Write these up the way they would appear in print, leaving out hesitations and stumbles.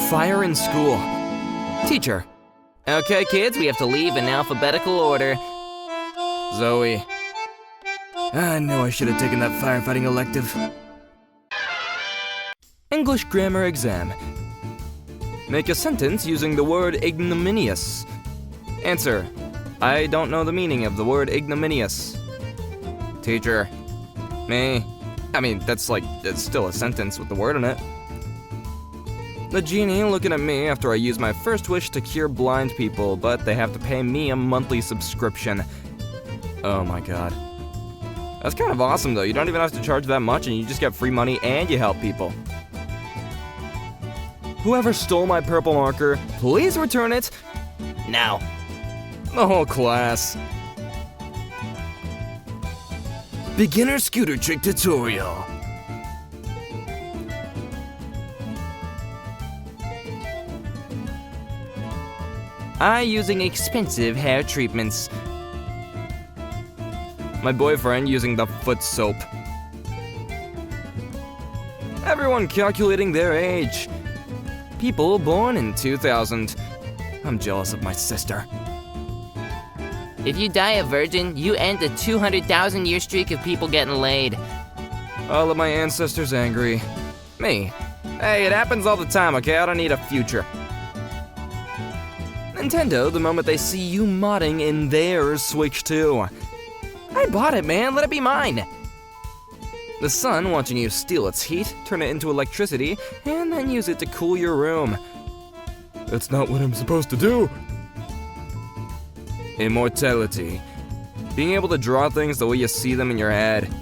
fire in school. Teacher. Okay, kids, we have to leave in alphabetical order. Zoe. I knew I should have taken that firefighting elective. English grammar exam. Make a sentence using the word ignominious. Answer. I don't know the meaning of the word ignominious. Teacher. Me. I mean, that's still a sentence with the word in it. The genie looking at me after I use my first wish to cure blind people, but they have to pay me a monthly subscription. Oh my god. That's kind of awesome though, you don't even have to charge that much and you just get free money and you help people. Whoever stole my purple marker, please return it now. The whole class. Beginner scooter trick tutorial. I using expensive hair treatments. My boyfriend using the foot soap. Everyone calculating their age. People born in 2000. I'm jealous of my sister. If you die a virgin, you end a 200,000-year streak of people getting laid. All of my ancestors angry. Me. Hey, it happens all the time, okay? I don't need a future. Nintendo, the moment they see you modding in their Switch 2. I bought it, man. Let it be mine. The sun watching you steal its heat, turn it into electricity, and then use it to cool your room. That's not what I'm supposed to do. Immortality. Being able to draw things the way you see them in your head.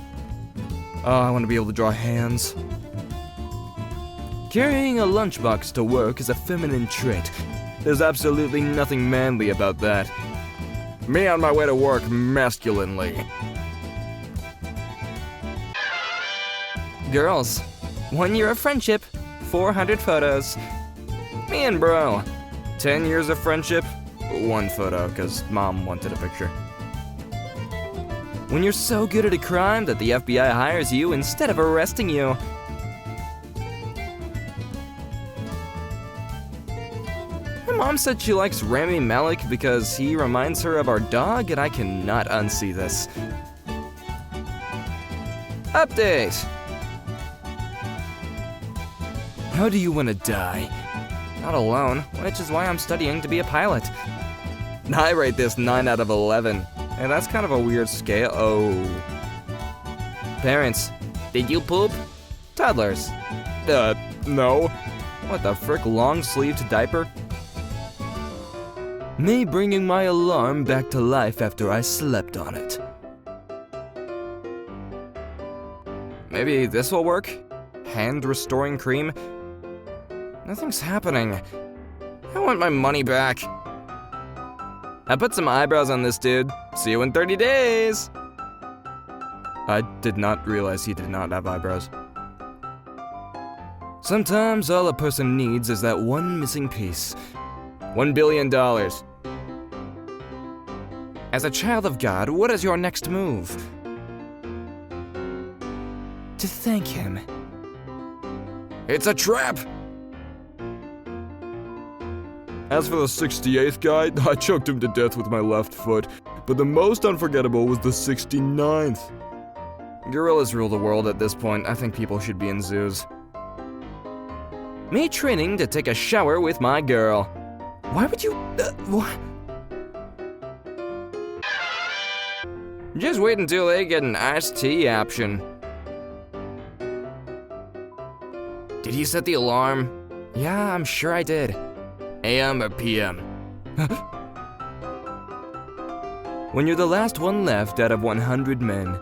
Oh, I want to be able to draw hands. Carrying a lunchbox to work is a feminine trait. There's absolutely nothing manly about that. Me on my way to work masculinely. Girls, 1 year of friendship, 400 photos. Me and bro, 10 years of friendship, 1 photo, cause mom wanted a picture. When you're so good at a crime that the FBI hires you instead of arresting you. My mom said she likes Rami Malek because he reminds her of our dog, and I cannot unsee this. Update! How do you want to die? Not alone, which is why I'm studying to be a pilot. I rate this 9 out of 11, and that's kind of a weird scale. Oh. Parents, Did you poop? toddlers. No. What the frick, long-sleeved diaper? Me bringing my alarm back to life after I slept on it. Maybe this will work? Hand restoring cream? Nothing's happening. I want my money back. I put some eyebrows on this dude. See you in 30 days. I did not realize he did not have eyebrows. Sometimes all a person needs is that one missing piece. $1 billion. As a child of God, what is your next move? To thank him. It's a trap! As for the 68th guy, I choked him to death with my left foot, but the most unforgettable was the 69th. Gorillas rule the world at this point. I think people should be in zoos. Me training to take a shower with my girl. Why would you... what? Just wait until they get an iced tea option. Did you set the alarm? Yeah, I'm sure I did. AM or PM? When you're the last one left out of 100 men.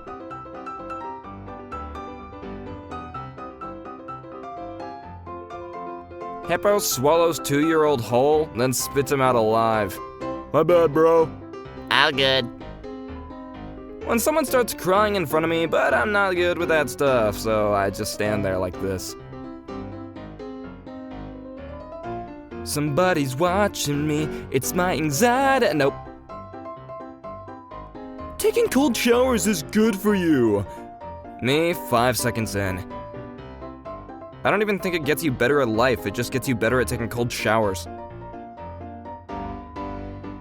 Hippo swallows 2-year-old whole, then spits him out alive. My bad, bro. All good. When someone starts crying in front of me, but I'm not good with that stuff, so I just stand there like this. Somebody's watching me, it's my anxiety. Nope. Taking cold showers is good for you. Me, 5 seconds in. I don't even think it gets you better at life, it just gets you better at taking cold showers.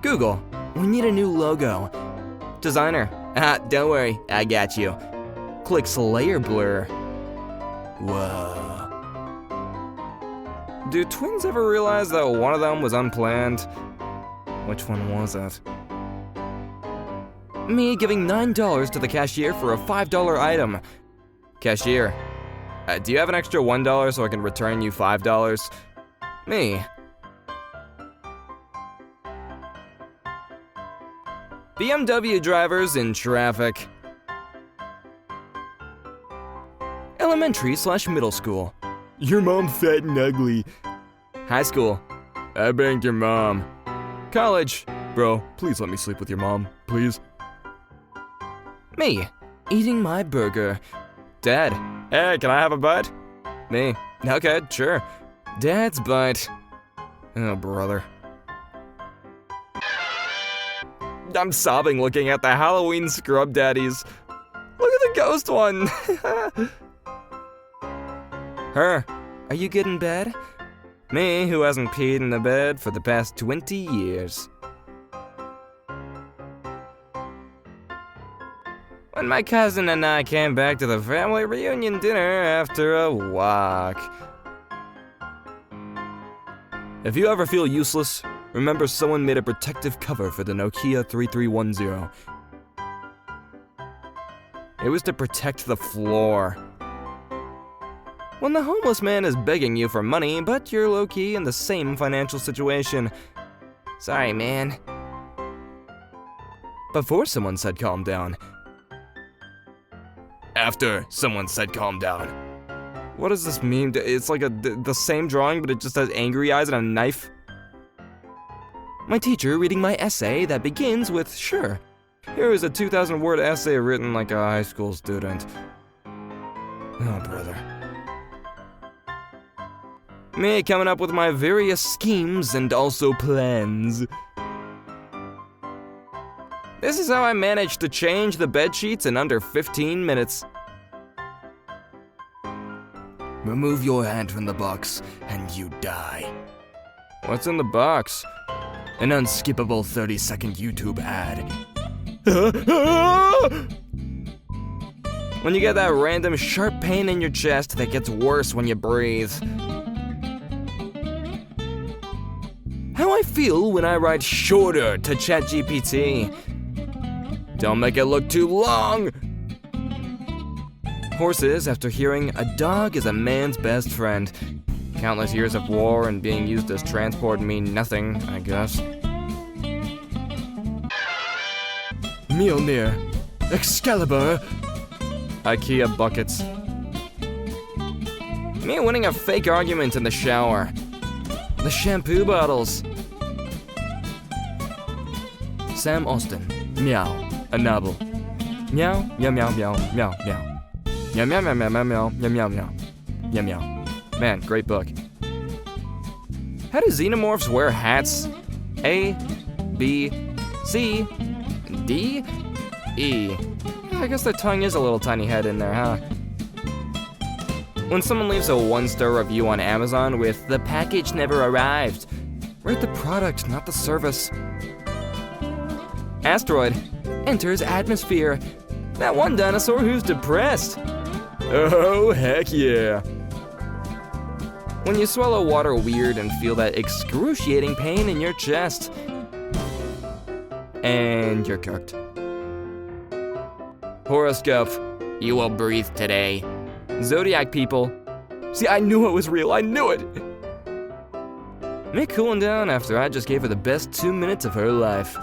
Google, we need a new logo. Designer, don't worry, I got you. Click Slayer Blur. Whoa. Do twins ever realize that one of them was unplanned? Which one was it? Me giving $9 to the cashier for a $5 item. Cashier, do you have an extra $1 so I can return you $5? Me. BMW drivers in traffic. Elementary/middle school. Your mom's fat and ugly. High school. I banged your mom. College. Bro, please let me sleep with your mom, please. Me, eating my burger. Dad, hey, can I have a bite? Me, okay, sure. Dad's bite. Oh, brother. I'm sobbing looking at the Halloween scrub daddies. Look at the ghost one. Her, are you good in bed? Me, who hasn't peed in the bed for the past 20 years. When my cousin and I came back to the family reunion dinner after a walk. If you ever feel useless, remember someone made a protective cover for the Nokia 3310. It was to protect the floor. When the homeless man is begging you for money, but you're low-key in the same financial situation. Sorry, man. Before someone said calm down. After someone said calm down. What does this mean? It's like the same drawing, but it just has angry eyes and a knife. My teacher reading my essay that begins with, sure. Here is a 2,000-word essay written like a high school student. Oh, brother. Me coming up with my various schemes and also plans. This is how I managed to change the bed sheets in under 15 minutes. Remove your hand from the box and you die. What's in the box? An unskippable 30-second YouTube ad. When you get that random sharp pain in your chest that gets worse when you breathe. How I feel when I write shorter to ChatGPT. Don't make it look too long. Horses after hearing a dog is a man's best friend. Countless years of war and being used as transport mean nothing, I guess. Mjolnir, Excalibur, IKEA buckets. Me winning a fake argument in the shower. The shampoo bottles. Sam Austin, meow, a novel. Meow, meow, meow, meow, meow, meow. Meow, meow, meow, meow, meow, meow, meow, meow, meow, meow, meow. Man, great book. How do xenomorphs wear hats? A, B, C, D, E. I guess their tongue is a little tiny head in there, huh? When someone leaves a 1-star review on Amazon with, "The package never arrived," rate the product, not the service. Asteroid enters atmosphere. That one dinosaur who's depressed. Oh, heck yeah. When you swallow water weird and feel that excruciating pain in your chest. And you're cooked. Horoscope, you will breathe today. Zodiac people. See, I knew it was real, I knew it! Me cooling down after I just gave her the best 2 minutes of her life.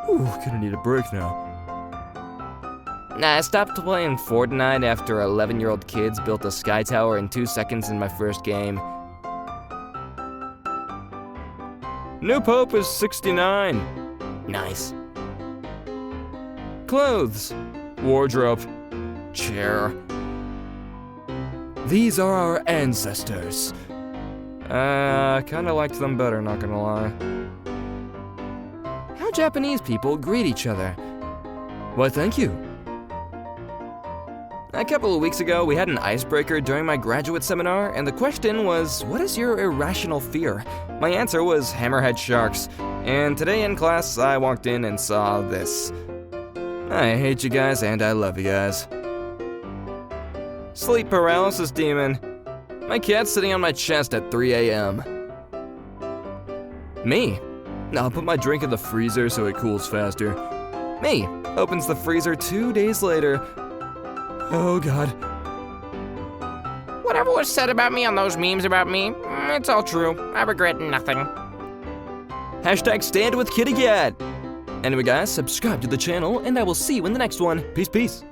Ooh, gonna need a break now. Nah, I stopped playing Fortnite after 11-year-old kids built a sky tower in 2 seconds in my first game. New Pope is 69. Nice. Clothes. Wardrobe. Chair. These are our ancestors. Kinda liked them better, not gonna lie. How Japanese people greet each other. Why, thank you. A couple of weeks ago, we had an icebreaker during my graduate seminar, and the question was, what is your irrational fear? My answer was hammerhead sharks, and today in class, I walked in and saw this. I hate you guys, and I love you guys. Sleep paralysis demon. My cat's sitting on my chest at 3 a.m. Me. I'll put my drink in the freezer so it cools faster. Me. Opens the freezer 2 days later. Oh god. Whatever was said about me on those memes about me, it's all true. I regret nothing. Hashtag stand with kitty cat. Anyway guys, subscribe to the channel and I will see you in the next one. Peace, peace.